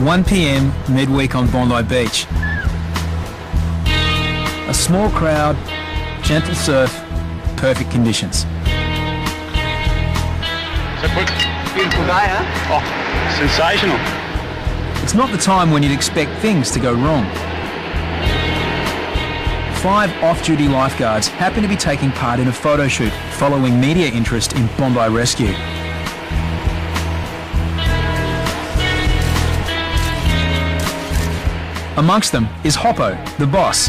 1 p.m. midweek on Bondi Beach. A small crowd, gentle surf, perfect conditions. So quick. Beautiful day, huh? Oh, sensational. It's not the time when you'd expect things to go wrong. 5 off-duty lifeguards happen to be taking part in a photo shoot following media interest in Bondi Rescue. Amongst them is Hoppo, the boss,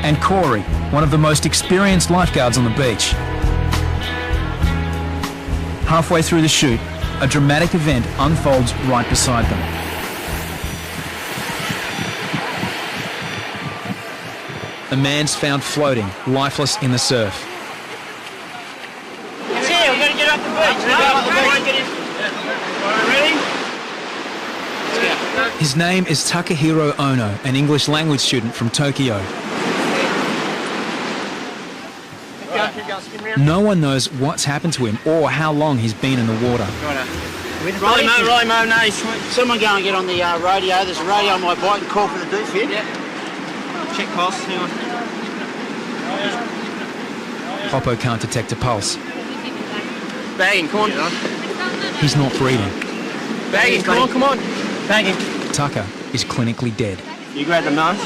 and Corey, one of the most experienced lifeguards on the beach. Halfway through the shoot, a dramatic event unfolds right beside them. A man's found floating, lifeless in the surf. It's here, we're going to get off the beach. Ready? His name is Takahiro Ono, an English language student from Tokyo. No one knows what's happened to him or how long he's been in the water. Right, Mo, no. Someone go and get on the radio. There's a radio on my bike and call for the doofy. Yep. Check pulse, hang on. Hoppo can't detect a pulse. Bagging, come on. He's not breathing. Bagging, come on. Bagging. Tucker is clinically dead. You grab the knife.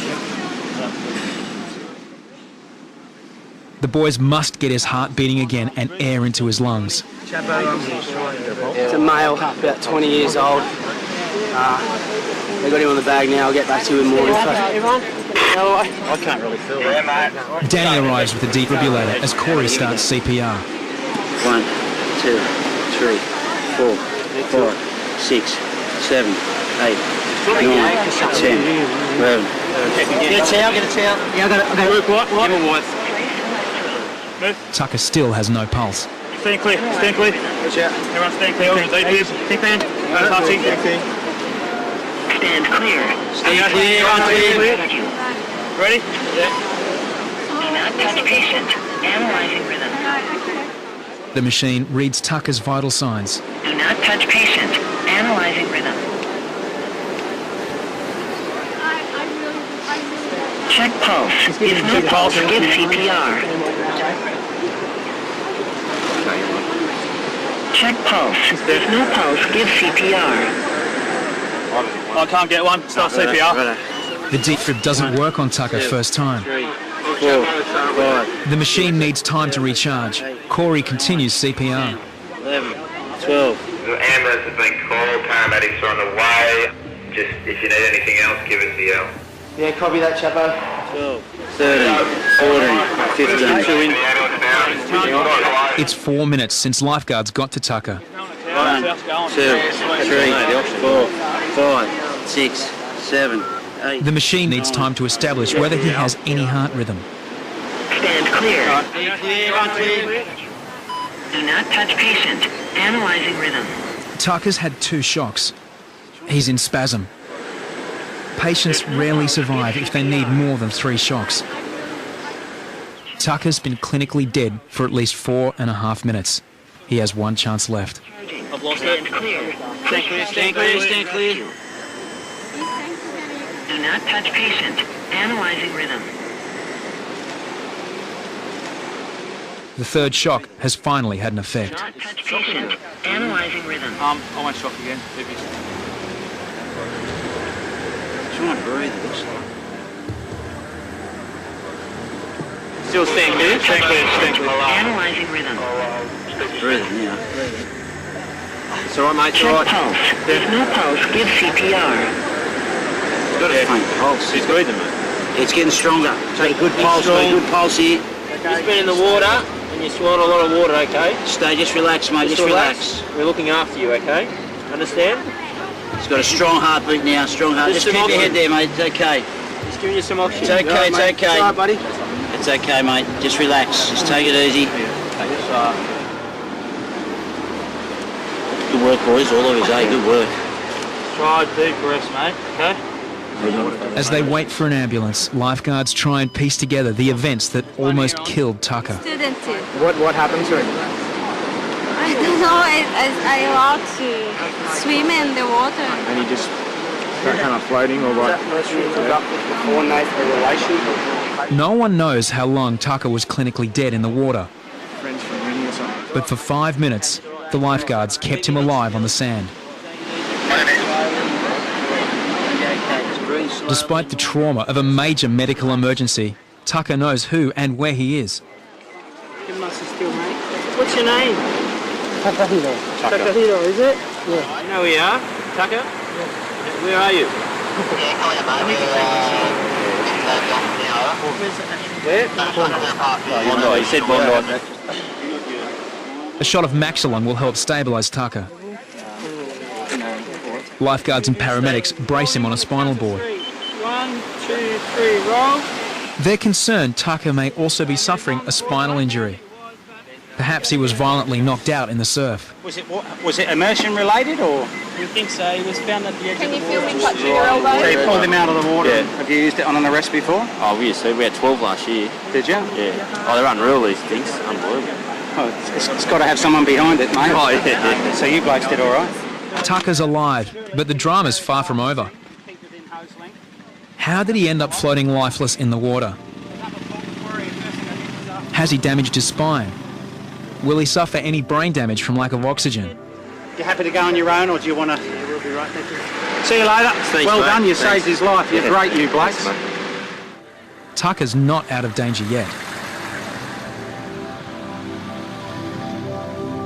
The boys must get his heart beating again and air into his lungs. It's a male, about 20 years old. They got him on the bag now. I'll get back to you with more info. I can't really feel it. Danny arrives with a defibrillator as Corey starts CPR. 1, 2, 3, 4, 5, 6, 7, 8, 9, 10, 11. Get a towel. Yeah, I got it. What? Give him what? Tucker still has no pulse. Stand clear. Watch out. Everyone stand clear. Stand clear. Stand clear. Stand clear. Ready? Yeah. Do not touch patient. Analyzing rhythm. The machine reads Tucker's vital signs. Do not touch patient. Analyzing rhythm. Check pulse. If no pulse, give CPR. Check pulse. If no pulse, give CPR. I can't get one. Start CPR. The defib doesn't work on Tucker first time. 3, 4, 5, The machine needs time to recharge. Corey continues CPR. 11, 12. The ambulance has been called, paramedics are on the way. Just, if you need anything else, give us a yell. Yeah, copy that, Chapo. 12, 13, 14, 15. It's 4 minutes since lifeguards got to Tucker. 1, 2, 3, 4, 5, 6, 7, 8. The machine needs time to establish whether he has any heart rhythm. Stand clear. Do not touch patient. Analyzing rhythm. Tucker's had 2 shocks. He's in spasm. Patients rarely survive if they need more than 3 shocks. Tucker's been clinically dead for at least 4.5 minutes. He has 1 chance left. I've lost it. Stand clear. Do not touch patient. Analyzing rhythm. The 3rd shock has finally had an effect. Do not touch patient. Analyzing rhythm. I won't shock again. Trying to breathe, it looks like. Still stand clear. Analyzing rhythm. Breathing now. It's alright, mate. It's Check alright. pulse. If no pulse, give CPR. He's got a faint pulse. He's breathing, mate. It's getting stronger. Take a good pulse, mate. Good pulse here. He's been in the water, and you're swallowing a lot of water, okay? Stay, just relax, mate. Just relax. We're looking after you, okay? Understand? He's got a strong heartbeat now, strong heart. Just keep your head there, mate. It's okay. Just giving you some oxygen. It's okay, it's okay. It's alright, buddy. It's okay, mate. Just relax. Just take it easy. Good work, boys. All of us, eh? Good work. Try deep breaths, mate, okay? As they wait for an ambulance, lifeguards try and piece together the events that almost killed Tucker. Student too. What happened to him? I don't know. I love to swim in the water. And he just that kind of floating or what? No one knows how long Tucker was clinically dead in the water, Friends from uni or something. but for 5 minutes, the lifeguards kept him alive on the sand. Despite the trauma of a major medical emergency, Tucker knows who and where he is. You must have still, mate. What's your name? Takahiro. Takahiro, is it? Yeah. You know where you are, Tucker? Yeah. Where are you? Where? Bondi. He said Bondi. A shot of Maxilon will help stabilise Tucker. Lifeguards and paramedics brace him on a spinal board. 1, 2, 3, roll. They're concerned Tucker may also be suffering a spinal injury. Perhaps he was violently knocked out in the surf. Was it immersion related or? We think so. He was found at the edge of the water. Can you feel me touching your elbow? So you pulled him out of the water. Yeah. Have you used it on an arrest before? Oh, we had 12 last year. Did you? Yeah. Oh, they're unreal, these things. Unbelievable. Oh, it's got to have someone behind it, mate. Oh, yeah. So you blokes did all right. Tucker's alive, but the drama's far from over. How did he end up floating lifeless in the water? Has he damaged his spine? Will he suffer any brain damage from lack of oxygen? You happy to go on your own, or do you want to? Yeah, we'll be right, thank you. See you later. Thanks, well mate. done, you Thanks. saved his life. You're great, you blokes. Tucker's not out of danger yet.